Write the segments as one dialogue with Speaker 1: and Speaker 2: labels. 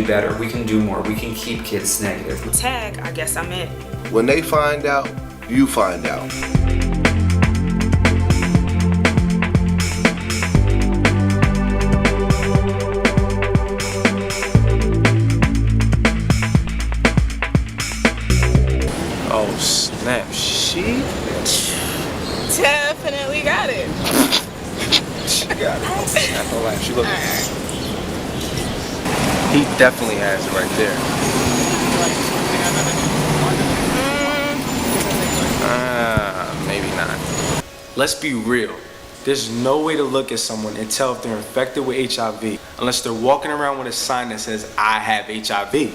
Speaker 1: do better, we can do more, we can keep kids negative.
Speaker 2: Tag, I guess I'm it.
Speaker 3: When they find out, you find out.
Speaker 4: Oh snap, she
Speaker 2: Definitely got it.
Speaker 4: She got it. Not gonna lie, she looked. He definitely has it right there. Maybe not. Let's be real. There's no way to look at someone and tell if they're infected with HIV unless they're walking around with a sign that says, I have HIV.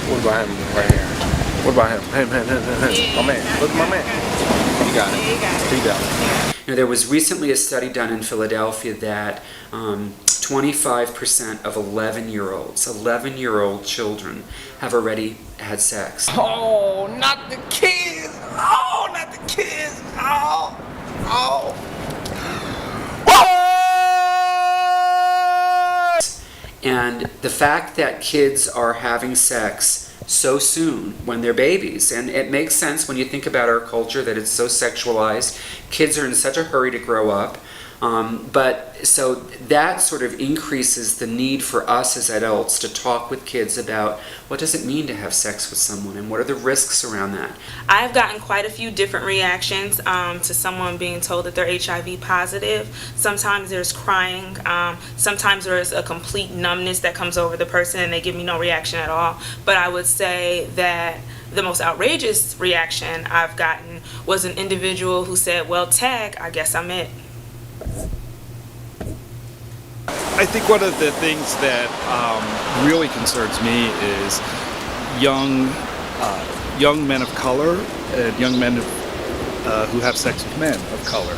Speaker 4: What about him right here? What about him? Him. My man. Look at my man. He got it. He got it.
Speaker 1: Now, there was recently a study done in Philadelphia that 25% of 11-year-old children have already had sex.
Speaker 4: Oh, not the kids! Oh, not the kids! Oh!
Speaker 1: And the fact that kids are having sex so soon when they're babies, and it makes sense when you think about our culture that it's so sexualized. Kids are in such a hurry to grow up. But so that sort of increases the need for us as adults to talk with kids about what does it mean to have sex with someone and what are the risks around that.
Speaker 2: I've gotten quite a few different reactions to someone being told that they're HIV positive. Sometimes there's crying, sometimes there's a complete numbness that comes over the person and they give me no reaction at all. But I would say that the most outrageous reaction I've gotten was an individual who said, well, tag, I guess I'm it.
Speaker 5: I think one of the things that really concerns me is young men of color and young men who have sex with men of color.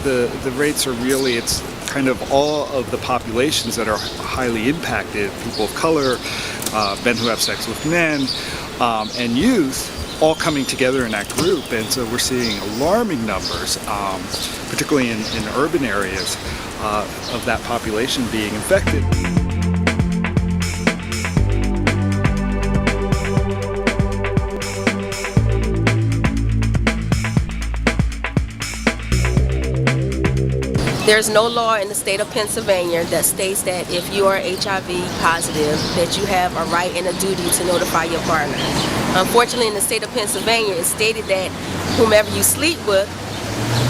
Speaker 5: The rates are really, it's kind of all of the populations that are highly impacted, people of color, men who have sex with men, and youth, all coming together in that group. And so we're seeing alarming numbers, particularly in urban areas, of that population being infected.
Speaker 6: There's no law in the state of Pennsylvania that states that if you are HIV positive, that you have a right and a duty to notify your partner. Unfortunately, in the state of Pennsylvania, it's stated that whomever you sleep with,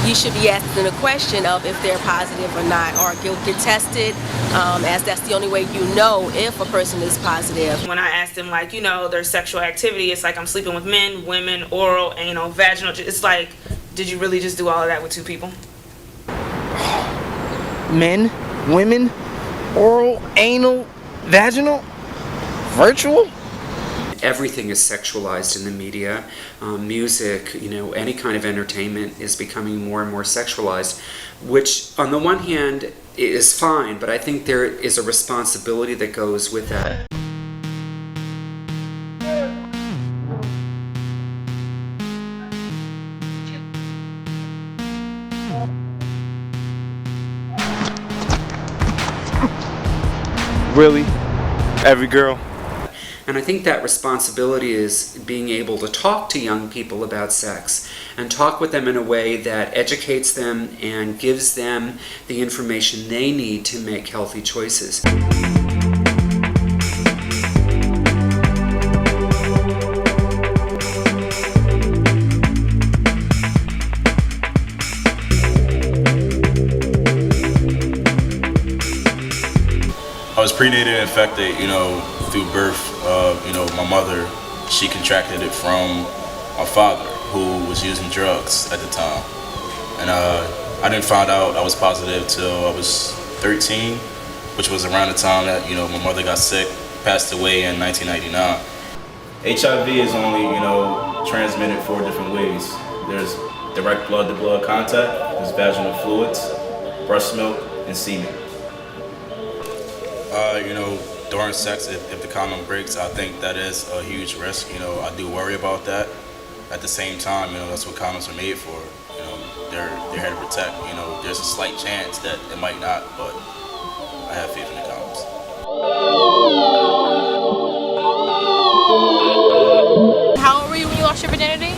Speaker 6: you should be asking the question of if they're positive or not, or get tested, as that's the only way you know if a person is positive.
Speaker 2: When I asked them, like, their sexual activity, it's like I'm sleeping with men, women, oral, anal, vaginal. It's like, did you really just do all of that with two people?
Speaker 4: Men, women, oral, anal, vaginal, virtual?
Speaker 1: Everything is sexualized in the media. Music, any kind of entertainment is becoming more and more sexualized, which on the one hand is fine, but I think there is a responsibility that goes with that.
Speaker 4: Really? Every girl?
Speaker 1: And I think that responsibility is being able to talk to young people about sex and talk with them in a way that educates them and gives them the information they need to make healthy choices.
Speaker 7: I was prenatal infected, through birth. My mother, she contracted it from my father, who was using drugs at the time. And I didn't find out I was positive till I was 13, which was around the time that, my mother got sick, passed away in 1999. HIV is only, transmitted 4 different ways. There's direct blood-to-blood contact, there's vaginal fluids, breast milk, and semen. During sex, if the condom breaks, I think that is a huge risk. I do worry about that. At the same time, that's what condoms are made for. They're here to protect. There's a slight chance that it might not, but I have faith in the condoms.
Speaker 8: How old were you when you lost your virginity?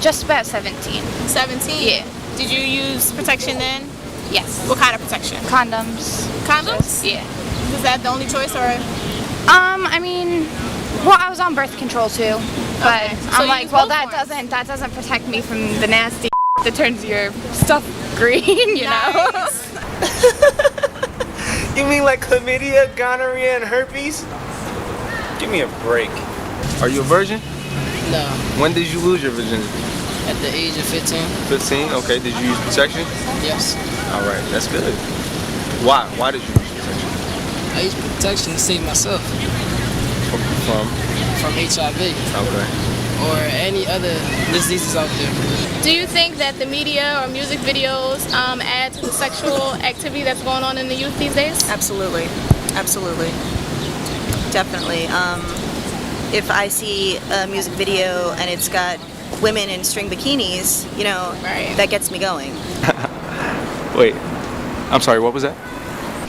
Speaker 9: Just about 17.
Speaker 8: 17?
Speaker 9: Yeah.
Speaker 8: Did you use protection then?
Speaker 9: Yes.
Speaker 8: What kind of protection?
Speaker 9: Condoms.
Speaker 8: Condoms?
Speaker 9: Yeah.
Speaker 8: Was that the only choice or?
Speaker 9: I mean, well, I was on birth control too, but
Speaker 8: Okay. So
Speaker 9: I'm
Speaker 8: you
Speaker 9: like,
Speaker 8: use
Speaker 9: well,
Speaker 8: both forms?
Speaker 9: that doesn't protect me from the nasty that turns your stuff green, you know?
Speaker 4: You mean like chlamydia, gonorrhea, and herpes? Give me a break. Are you a virgin?
Speaker 10: No,
Speaker 4: When did you lose your virginity?
Speaker 10: at the age of 15,
Speaker 4: 15? Okay, did you use protection?
Speaker 10: yes.
Speaker 4: All right, that's good. Why? Why did you use protection?
Speaker 10: I used protection to save myself
Speaker 4: From?
Speaker 10: from HIV
Speaker 4: Okay.
Speaker 10: or any other diseases out there.
Speaker 8: Do you think that the media or music videos add to the sexual activity that's going on in the youth these days?
Speaker 11: Absolutely, absolutely, definitely. If I see a music video and it's got women in string bikinis, you know,
Speaker 8: Right.
Speaker 11: that gets me going.
Speaker 4: Wait, I'm sorry, what was that?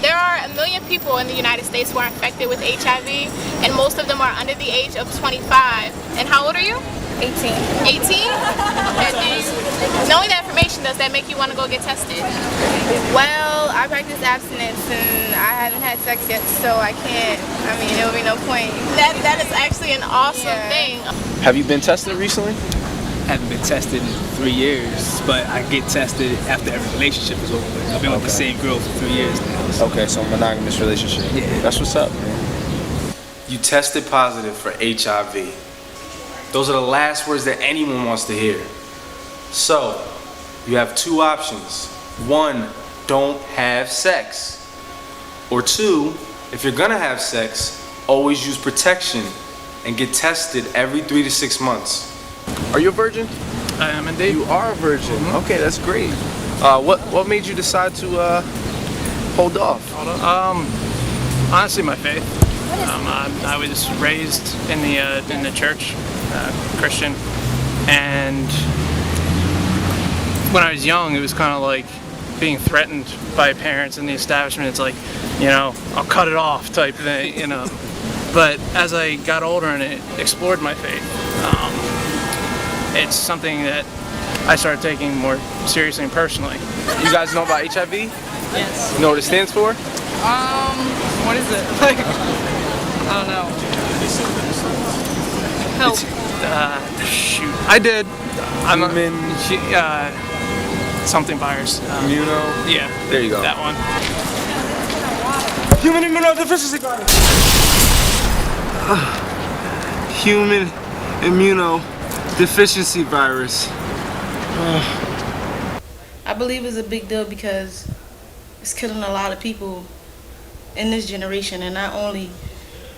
Speaker 8: There are 1 million people in the United States who are infected with HIV, and most of them are under the age of 25. And how old are you?
Speaker 9: 18.
Speaker 8: 18? And knowing that information, does that make you want to go get tested?
Speaker 9: Well, I practice abstinence and I haven't had sex yet, so I can't, I mean, there would be no point.
Speaker 8: That is actually an awesome
Speaker 9: Yeah.
Speaker 8: thing.
Speaker 4: Have you been tested recently?
Speaker 12: Haven't been tested in 3 years, but I get tested after every relationship is over with. I've been with the same girl for 3 years now. So.
Speaker 4: Okay, so monogamous relationship.
Speaker 12: Yeah.
Speaker 4: That's what's up, man. You tested positive for HIV. Those are the last words that anyone wants to hear. So, you have two options. One, don't have sex. Or two, if you're gonna have sex, always use protection and get tested every 3 to 6 months. Are you a virgin?
Speaker 12: I am indeed.
Speaker 4: You are a virgin. Okay, that's great. What made you decide to hold off?
Speaker 12: Honestly, my faith. I was raised in the church, Christian, and when I was young, it was kind of like being threatened by parents in the establishment. It's like, you know, I'll cut it off type thing, you know. But as I got older and explored my faith, it's something that I started taking more seriously and personally.
Speaker 4: You guys know about HIV?
Speaker 10: Yes.
Speaker 4: You know what it stands for?
Speaker 10: What is it? Like, I don't know. Help.
Speaker 12: Shoot, I did. I'm
Speaker 4: Human
Speaker 12: something virus.
Speaker 4: immuno.
Speaker 12: Yeah.
Speaker 4: There you go.
Speaker 12: That one.
Speaker 4: Human immunodeficiency virus. Human immunodeficiency virus.
Speaker 13: I believe it's a big deal because it's killing a lot of people in this generation, and not only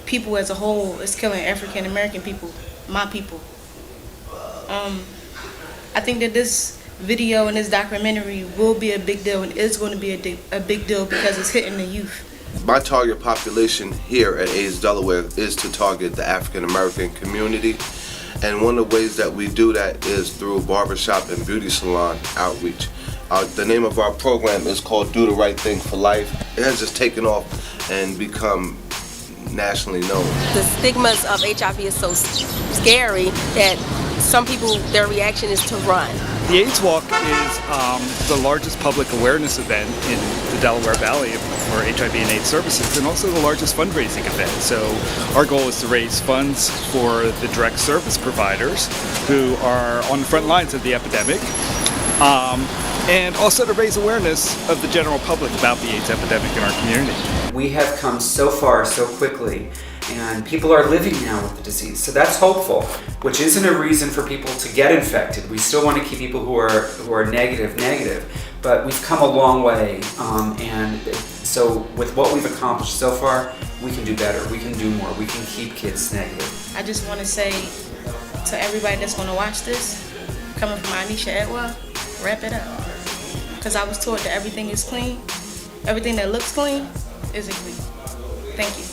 Speaker 13: people as a whole, it's killing African American people, my people. I think that this video and this documentary will be a big deal, and is going to be a big deal because it's hitting the youth.
Speaker 3: My target population here at AIDS Delaware is to target the African American community, and one of the ways that we do that is through barbershop and beauty salon outreach. The name of our program is called Do the Right Thing for Life. It has just taken off and become nationally known.
Speaker 6: The stigmas of HIV is so scary that some people, their reaction is to run.
Speaker 5: The AIDS Walk is the largest public awareness event in the Delaware Valley for HIV and AIDS services, and also the largest fundraising event. So our goal is to raise funds for the direct service providers who are on the front lines of the epidemic, and also to raise awareness of the general public about the AIDS epidemic in our community.
Speaker 1: We have come so far so quickly, and people are living now with the disease. So that's hopeful, which isn't a reason for people to get infected. We still want to keep people who are negative, but we've come a long way. And so with what we've accomplished so far, we can do better. We can do more. We can keep kids negative.
Speaker 13: I just want to say to everybody that's going to watch this, coming from Anisha Edwell, wrap it up. Because I was taught that everything is clean. Everything that looks clean isn't clean. Thank you.